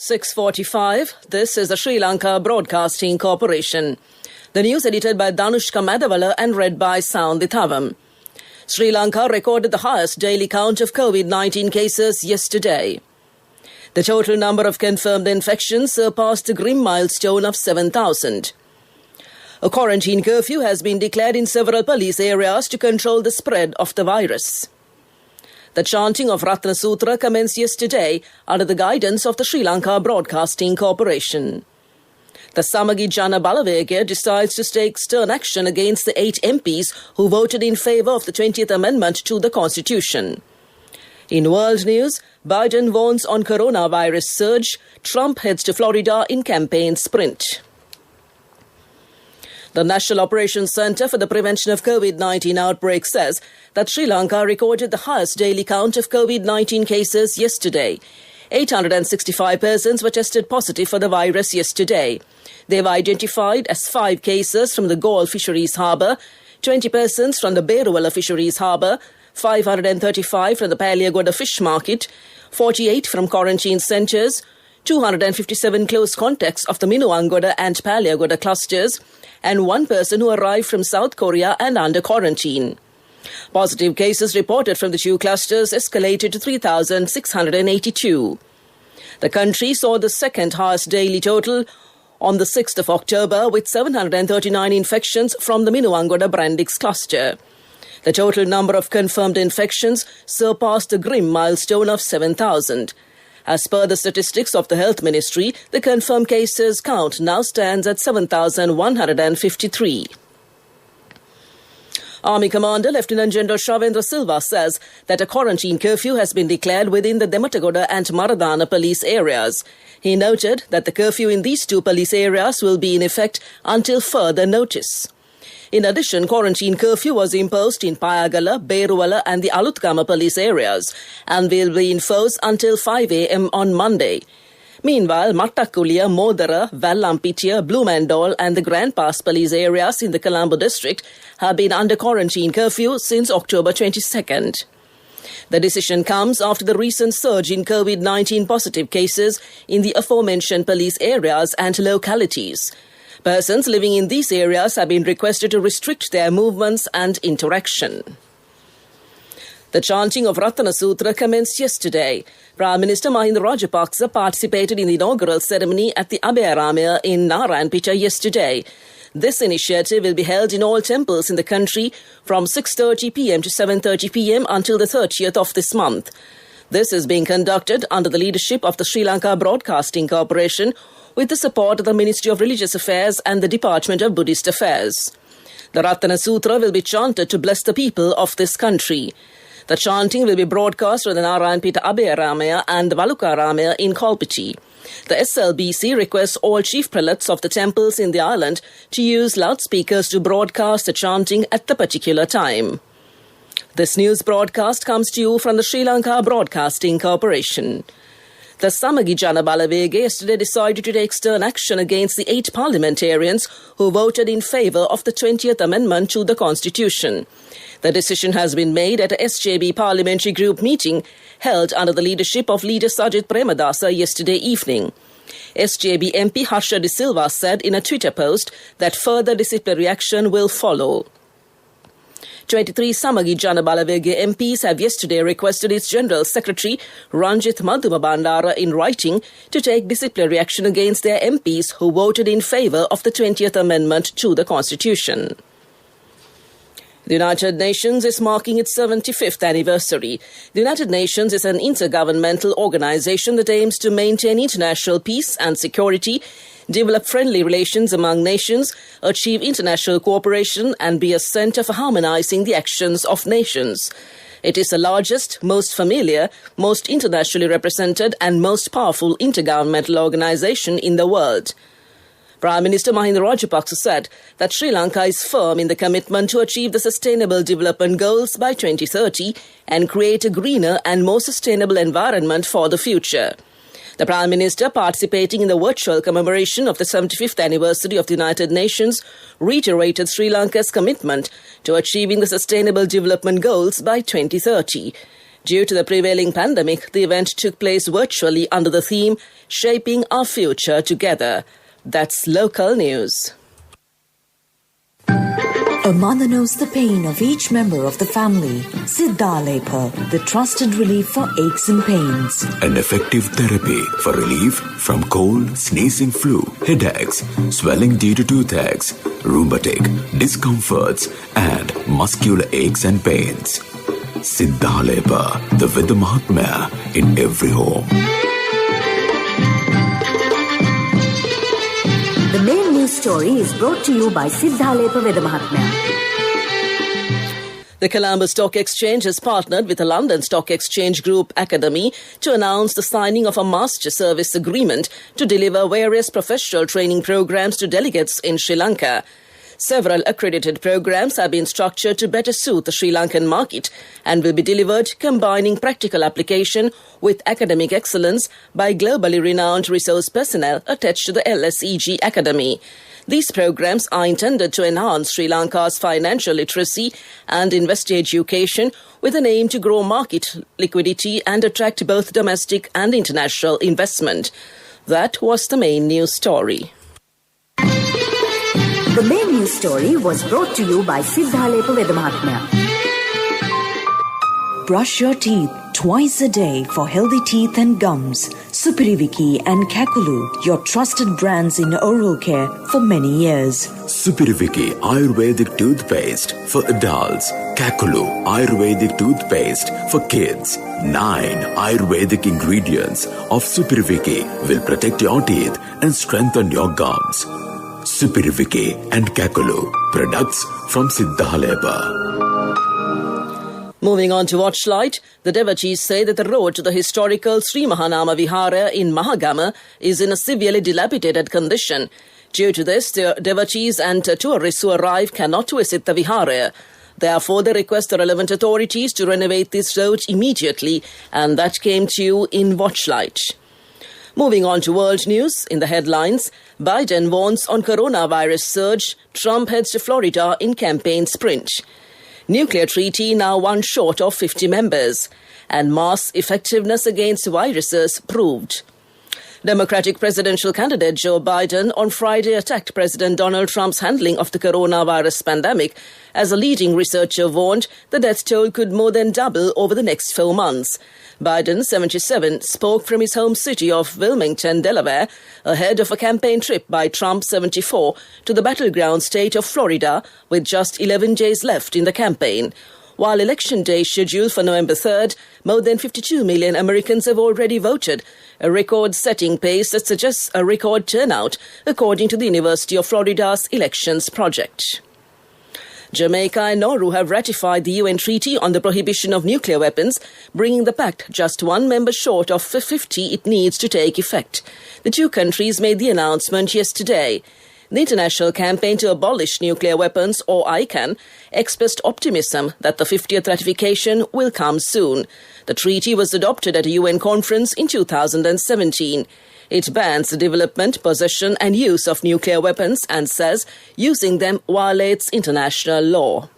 6:45. This is the Sri Lanka Broadcasting Corporation. The news edited by Danushka Madavala and read by Soundithavam. Sri Lanka recorded the highest daily count of COVID-19 cases yesterday. The total number of confirmed infections surpassed the grim milestone of 7,000. A quarantine curfew has been declared in several police areas to control the spread of the virus. The chanting of Ratna Sutra commenced yesterday under the guidance of the Sri Lanka Broadcasting Corporation. The Samagi Jana Balavega decides to take stern action against the 8 MPs who voted in favour of the 20th Amendment to the Constitution. In world news, Biden warns on coronavirus surge, Trump heads to Florida in campaign sprint. The National Operations Centre for the Prevention of COVID-19 Outbreaks says that Sri Lanka recorded the highest daily count of COVID-19 cases yesterday. 865 persons were tested positive for the virus yesterday. They were identified as 5 cases from the Galle Fisheries Harbour, 20 persons from the Beruwala Fisheries Harbour, 535 from the Paliagoda Fish Market, 48 from quarantine centres, 257 close contacts of the Minuangoda and Paliagoda clusters, and 1 person who arrived from South Korea and under quarantine. Positive cases reported from the 2 clusters escalated to 3,682. The country saw the second highest daily total on the 6th of October with 739 infections from the Minuangoda Brandix cluster. The total number of confirmed infections surpassed the grim milestone of 7,000. As per the statistics of the Health Ministry, the confirmed cases count now stands at 7,153. Army Commander Lieutenant General Shavendra Silva says that a quarantine curfew has been declared within the Dematagoda and Maradana police areas. He noted that the curfew in these 2 police areas will be in effect until further notice. In addition, quarantine curfew was imposed in Payagala, Beruwala and the Aluthgama police areas and will be in force until 5 a.m. on Monday. Meanwhile, Mattakulia, Modara, Vallampitiya, Blumandal and the Grand Pass police areas in the Colombo district have been under quarantine curfew since October 22nd. The decision comes after the recent surge in COVID-19 positive cases in the aforementioned police areas and localities. Persons living in these areas have been requested to restrict their movements and interaction. The chanting of Ratna Sutra commenced yesterday. Prime Minister Mahinda Rajapaksa participated in the inaugural ceremony at the Abhayaramaya in Narayanpeta yesterday. This initiative will be held in all temples in the country from 6:30 p.m. to 7:30 p.m. until the 30th of this month. This is being conducted under the leadership of the Sri Lanka Broadcasting Corporation with the support of the Ministry of Religious Affairs and the Department of Buddhist Affairs. The Ratna Sutra will be chanted to bless the people of this country. The chanting will be broadcast on the Narayanpeta Abhayaramaya and the Valukaramaya in Kolpiti. The SLBC requests all chief prelates of the temples in the island to use loudspeakers to broadcast the chanting at the particular time. This news broadcast comes to you from the Sri Lanka Broadcasting Corporation. The Samagi Jana Balavega yesterday decided to take stern action against the 8 parliamentarians who voted in favour of the 20th Amendment to the Constitution. The decision has been made at a SJB parliamentary group meeting held under the leadership of leader Sajith Premadasa yesterday evening. SJB MP Harsha De Silva said in a Twitter post that further disciplinary action will follow. 23 Samagi Jana Balavega MPs have yesterday requested its General Secretary Ranjith Madhuma Bandara in writing to take disciplinary action against their MPs who voted in favour of the 20th Amendment to the Constitution. The United Nations is marking its 75th anniversary. The United Nations is an intergovernmental organization that aims to maintain international peace and security, develop friendly relations among nations, achieve international cooperation, and be a center for harmonizing the actions of nations. It is the largest, most familiar, most internationally represented, and most powerful intergovernmental organization in the world. Prime Minister Mahinda Rajapaksa said that Sri Lanka is firm in the commitment to achieve the Sustainable Development Goals by 2030 and create a greener and more sustainable environment for the future. The Prime Minister, participating in the virtual commemoration of the 75th anniversary of the United Nations, reiterated Sri Lanka's commitment to achieving the Sustainable Development Goals by 2030. Due to the prevailing pandemic, the event took place virtually under the theme Shaping Our Future Together. That's local news. A mother knows the pain of each member of the family. Siddhalepa, the trusted relief for aches and pains. An effective therapy for relief from cold, sneezing, flu, headaches, swelling due to toothaches, rheumatic, discomforts, and muscular aches and pains. Siddhalepa, the Vidya Mahatmya in every home. The main news story is brought to you by Siddhalepa Vidya Mahatmya. The Colombo Stock Exchange has partnered with the London Stock Exchange Group Academy to announce the signing of a master service agreement to deliver various professional training programs to delegates in Sri Lanka. Several accredited programs have been structured to better suit the Sri Lankan market and will be delivered combining practical application with academic excellence by globally renowned resource personnel attached to the LSEG Academy. These programs are intended to enhance Sri Lanka's financial literacy and investor education with an aim to grow market liquidity and attract both domestic and international investment. That was the main news story. The main news story was brought to you by Siddhalepa Vidya Mahatmya. Brush your teeth twice a day for healthy teeth and gums. Supiriviki and Kakulu, your trusted brands in oral care for many years. Supiriviki Ayurvedic toothpaste for adults. Kakulu Ayurvedic toothpaste for kids. 9 Ayurvedic ingredients of Supiriviki will protect your teeth and strengthen your gums. Supiriviki and Kakulu, products from Siddhalepa. Moving on to Watchlight, the devotees say that the road to the historical Sri Mahanama Vihara in Mahagama is in a severely dilapidated condition. Due to this, the devotees and tourists who arrive cannot visit the Vihara. Therefore, they request the relevant authorities to renovate this road immediately, and that came to you in Watchlight. Moving on to world news, in the headlines, Biden warns on coronavirus surge, Trump heads to Florida in campaign sprint. Nuclear treaty now one short of 50 members, and mass effectiveness against viruses proved. Democratic presidential candidate Joe Biden on Friday attacked President Donald Trump's handling of the coronavirus pandemic. As a leading researcher warned, the death toll could more than double over the next 4 months. Biden, 77, spoke from his home city of Wilmington, Delaware, ahead of a campaign trip by Trump, 74, to the battleground state of Florida, with just 11 days left in the campaign. While Election Day is scheduled for November 3rd, more than 52 million Americans have already voted, a record-setting pace that suggests a record turnout, according to the University of Florida's Elections Project. Jamaica and Nauru have ratified the UN Treaty on the Prohibition of Nuclear Weapons, bringing the pact just one member short of 50 it needs to take effect. The two countries made the announcement yesterday. The International Campaign to Abolish Nuclear Weapons, or ICAN, expressed optimism that the 50th ratification will come soon. The treaty was adopted at a UN conference in 2017. It bans the development, possession and use of nuclear weapons and says using them violates international law.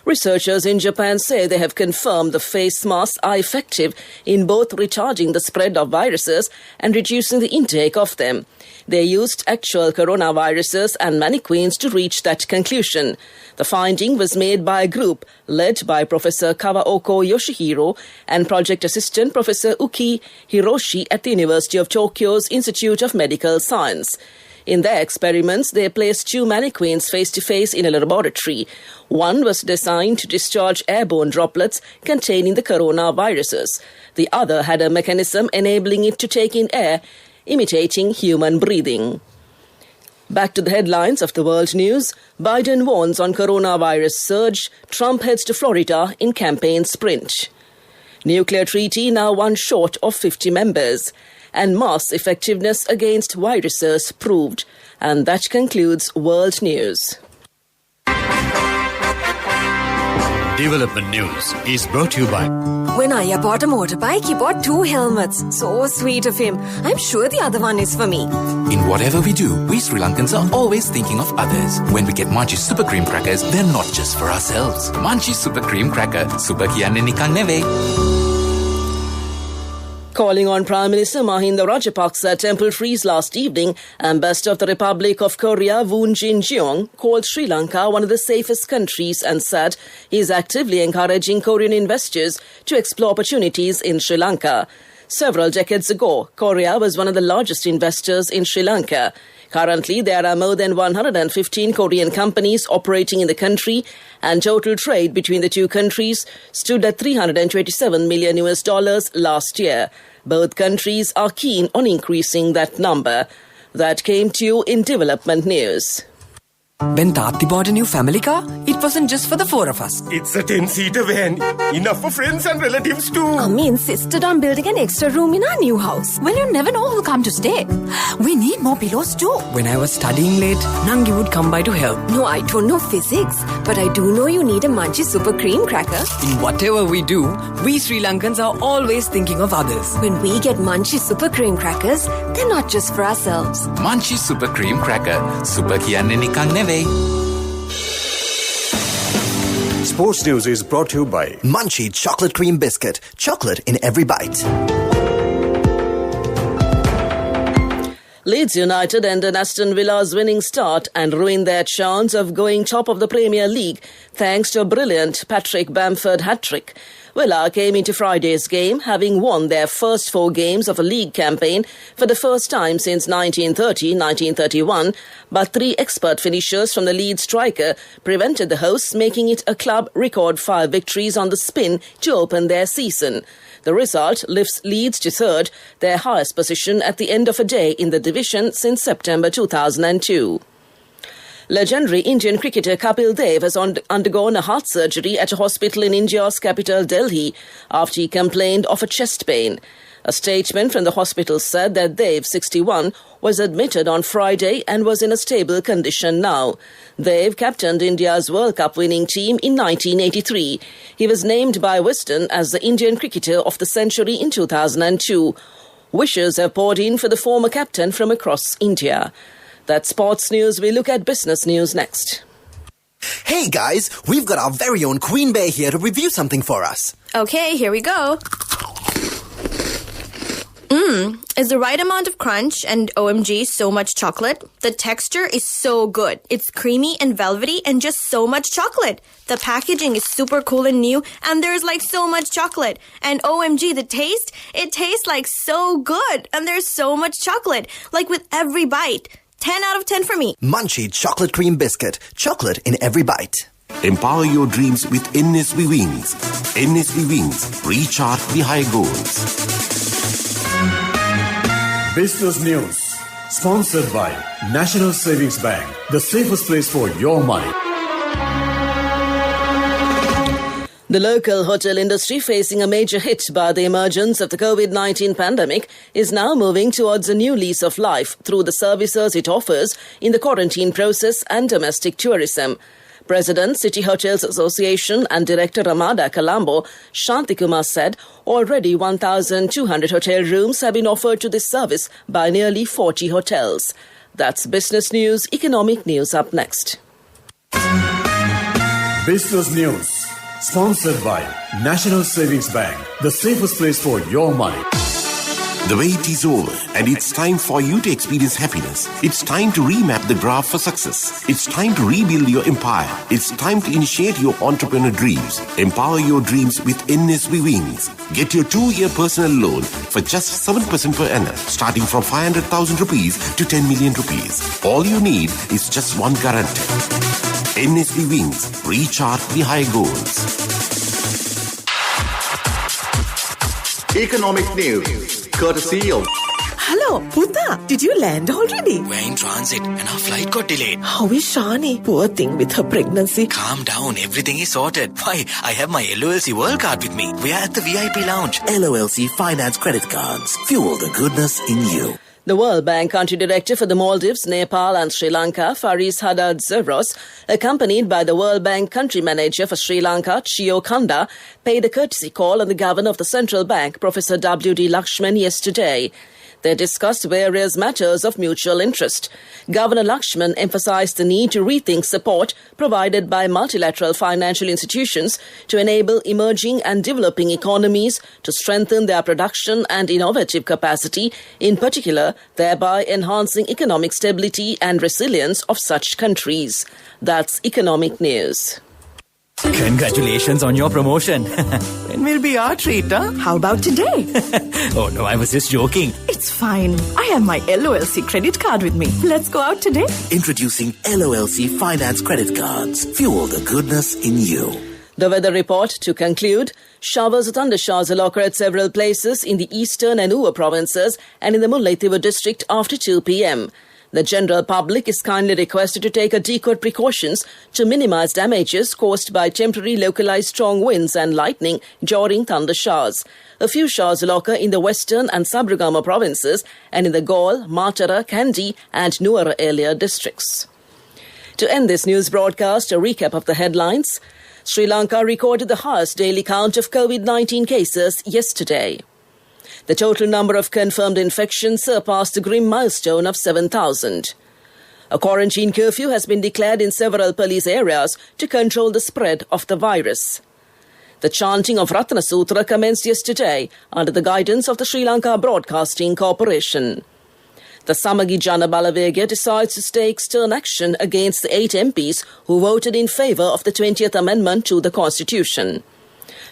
Researchers in Japan say they have confirmed the face masks are effective in both retarding the spread of viruses and reducing the intake of them. They used actual coronaviruses and mannequins to reach that conclusion. The finding was made by a group led by Professor Kawaoko Yoshihiro and project assistant Professor Uki Hiroshi at the University of Tokyo's Institute of Medical Science. In their experiments, they placed 2 mannequins face-to-face in a laboratory. One was designed to discharge airborne droplets containing the coronaviruses. The other had a mechanism enabling it to take in air, imitating human breathing. Back to the headlines of the world news. Biden warns on coronavirus surge. Trump heads to Florida in campaign sprint. Nuclear treaty now one short of 50 members. And mass effectiveness against viruses proved. And that concludes world news. Development News is brought to you by When Aya bought a motorbike, he bought 2 helmets. So sweet of him. I'm sure the other one is for me. In whatever we do, we Sri Lankans are always thinking of others. When we get Munchie Super Cream Crackers, they're not just for ourselves. Munchie Super Cream Cracker. Super kiyanne nikan neveyi. Calling on Prime Minister Mahinda Rajapaksa temple freeze last evening, Ambassador of the Republic of Korea Woon Jin-jeong called Sri Lanka one of the safest countries and said he is actively encouraging Korean investors to explore opportunities in Sri Lanka. Several decades ago, Korea was one of the largest investors in Sri Lanka. Currently, there are more than 115 Korean companies operating in the country, and total trade between the two countries stood at $327 million last year. Both countries are keen on increasing that number. That came to you in development news. When Tati bought a new family car, it wasn't just for the 4 of us. It's a 10-seater van. Enough for friends and relatives too. Mummy insisted on building an extra room in our new house. Well, you never know who'll come to stay. We need more pillows too. When I was studying late, Nangi would come by to help. No, I don't know physics, but I do know you need a Munchie Super Cream Cracker. In whatever we do, we Sri Lankans are always thinking of others. When we get Munchie Super Cream Crackers, they're not just for ourselves. Munchie Super Cream Cracker. Super kiyanne nikan neveyi. Sports News is brought to you by Munchie Chocolate Cream Biscuit. Chocolate in every bite. Leeds United ended Aston Villa's winning start and ruined their chance of going top of the Premier League thanks to a brilliant Patrick Bamford hat-trick. Villa came into Friday's game having won their first 4 games of a league campaign for the first time since 1930-1931, but 3 expert finishers from the Leeds striker prevented the hosts making it a club record 5 victories on the spin to open their season. The result lifts Leeds to 3rd, their highest position at the end of a day in the division since September 2002. Legendary Indian cricketer Kapil Dev has undergone a heart surgery at a hospital in India's capital Delhi after he complained of a chest pain. A statement from the hospital said that Dev, 61, was admitted on Friday and was in a stable condition now. Dev captained India's World Cup winning team in 1983. He was named by Wisden as the Indian cricketer of the century in 2002. Wishes have poured in for the former captain from across India. That's sports news. We look at business news next. Hey guys, we've got our very own Queen Bear here to review something for us. Okay, here we go. It's the right amount of crunch and OMG, so much chocolate. The texture is so good. It's creamy and velvety and just so much chocolate. The packaging is super cool and new and there's like so much chocolate. And OMG, the taste, it tastes like so good and there's so much chocolate. Like with every bite. 10 out of 10 for me. Munchie Chocolate Cream Biscuit. Chocolate in every bite. Empower your dreams with NSV Wings. NSV Wings. Recharge the high goals. Business News. Sponsored by National Savings Bank. The safest place for your money. The local hotel industry, facing a major hit by the emergence of the COVID-19 pandemic, is now moving towards a new lease of life through the services it offers in the quarantine process and domestic tourism. President, City Hotels Association and Director Ramada Colombo, Shantikumar said already 1,200 hotel rooms have been offered to this service by nearly 40 hotels. That's business news. Economic news up next. Business News. Sponsored by National Savings Bank. The safest place for your money. The wait is over and it's time for you to experience happiness. It's time to remap the graph for success. It's time to rebuild your empire. It's time to initiate your entrepreneur dreams. Empower your dreams with NSV Wings. Get your 2-year personal loan for just 7% per annum, starting from 500,000 rupees to 10 million rupees. All you need is just one guarantee. NSV Wings. Recharge the high goals. Economic news, courtesy of... Hello, Puta. Did you land already? We're in transit and our flight got delayed. How is Shani? Poor thing with her pregnancy. Calm down, everything is sorted. Why, I have my LOLC World Card with me. We are at the VIP lounge. LOLC Finance Credit Cards. Fuel the goodness in you. The World Bank Country Director for the Maldives, Nepal and Sri Lanka, Faris Haddad Zerros, accompanied by the World Bank Country Manager for Sri Lanka, Chio Kanda, paid a courtesy call on the Governor of the Central Bank, Professor W.D. Lakshman, yesterday. They discussed various matters of mutual interest. Governor Lakshman emphasized the need to rethink support provided by multilateral financial institutions to enable emerging and developing economies to strengthen their production and innovative capacity, in particular, thereby enhancing economic stability and resilience of such countries. That's economic news. Congratulations on your promotion. When will be our treat, huh? How about today? Oh no, I was just joking. It's fine. I have my LOLC credit card with me. Let's go out today. Introducing LOLC Finance Credit Cards. Fuel the goodness in you. The weather report to conclude. Showers or thundershowers will occur at several places in the eastern and Uva provinces and in the Mullaitivu district after 2 p.m. The general public is kindly requested to take adequate precautions to minimize damages caused by temporary localized strong winds and lightning during thunder showers. A few showers will occur in the western and Sabragama provinces and in the Gaul, Matara, Kandy and Nuwara area districts. To end this news broadcast, a recap of the headlines. Sri Lanka recorded the highest daily count of COVID-19 cases yesterday. The total number of confirmed infections surpassed the grim milestone of 7,000. A quarantine curfew has been declared in several police areas to control the spread of the virus. The chanting of Ratana Sutra commenced yesterday under the guidance of the Sri Lanka Broadcasting Corporation. The Samagi Jana Balavega decides to take stern action against the 8 MPs who voted in favour of the 20th Amendment to the Constitution.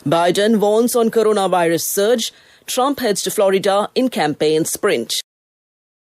Biden warns on coronavirus surge. Trump heads to Florida in campaign sprint.